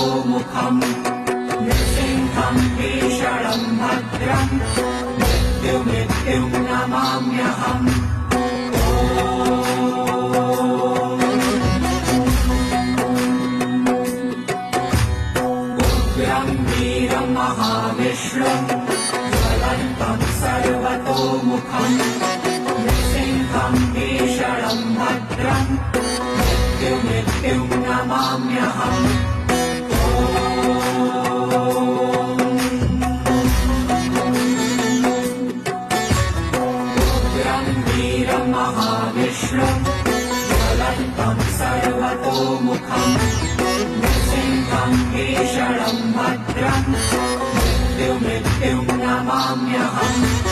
सर्वतोमुखम् नृसिंहम् भीषणम् भद्रम् मृत्युम् नमाम्यहम्। उग्रम् वीरम् महाविष्णुम् ज्वलन्तम् सर्वतोमुखम् नृसिंहम् भीषणम् भद्रम् मृत्युम् नमाम्यहम्। उग्रम् वीरम् महाविष्णुम् ज्वलन्तम् सर्वतोमुखम् नृसिंहम् भीषणम् भद्रम् मृत्युम् नमाम्यहम्।